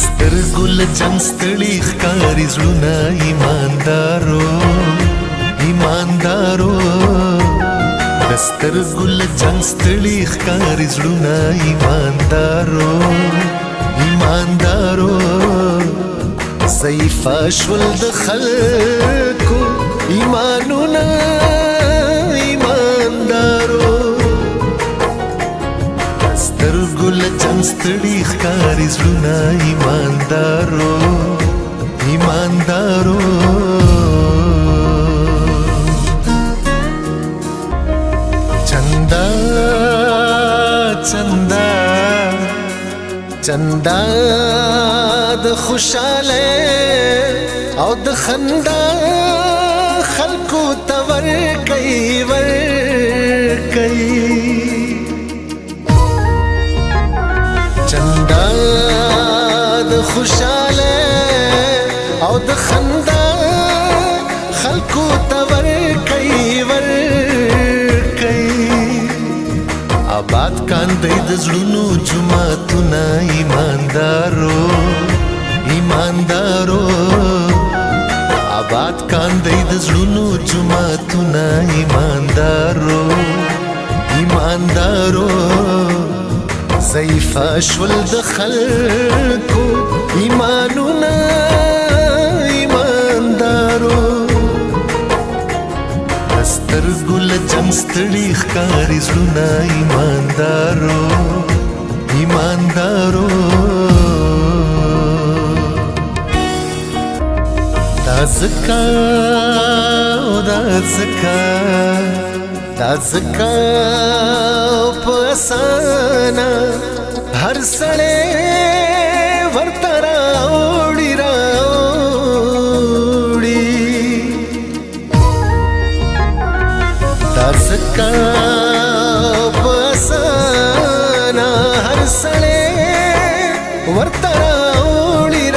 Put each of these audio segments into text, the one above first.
سترګل جنگ ستړي ښکاري زړونه ایماندارو ایماندارو سترګل جنگ ستړي ښکاري زړونه ایماندارو ایماندارو ضعیفه شول د خلکو ایمانونه ایماندارو سترګل جنگ ستړي ښکاري زړونه ایماندارو ایماندارو چندا چندا چندا د خوشاله او د خندا خلکو ته ورکوي ورکوي چندا د خوشاله او د خندا خلکو ته ورکوي آباد کاندئ د زړونو جوماتونه ایماندارو ایماندارو آباد کاندئ د زړونو جوماتونه ایماندارو ایماندارو ضعیفه شول د خلکو ایمانونه ایماندارو سترګل جنگ ستړي ښکاري زړونه ایماندارو ایماندارو دا ځکه په اسانه هر سړی ورته راوړي ځکه په اسانه هر سړی ورته راوړي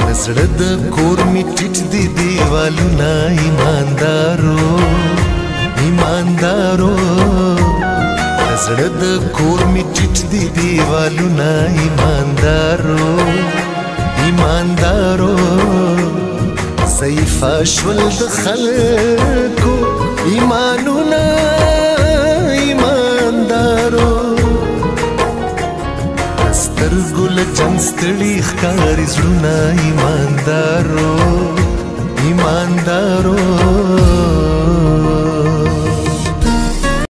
د زړه د کور مې ټیټ دي دیوالونه ایماندارو ایماندارو د زړه د کور مې ټیټ دي دیوالونه ایماندارو ایماندارو ضعیفه شول د خلکو ایمانونه ایماندارو سترګل جنگ ستړي ښکاري زړونه ایماندارو ایماندارو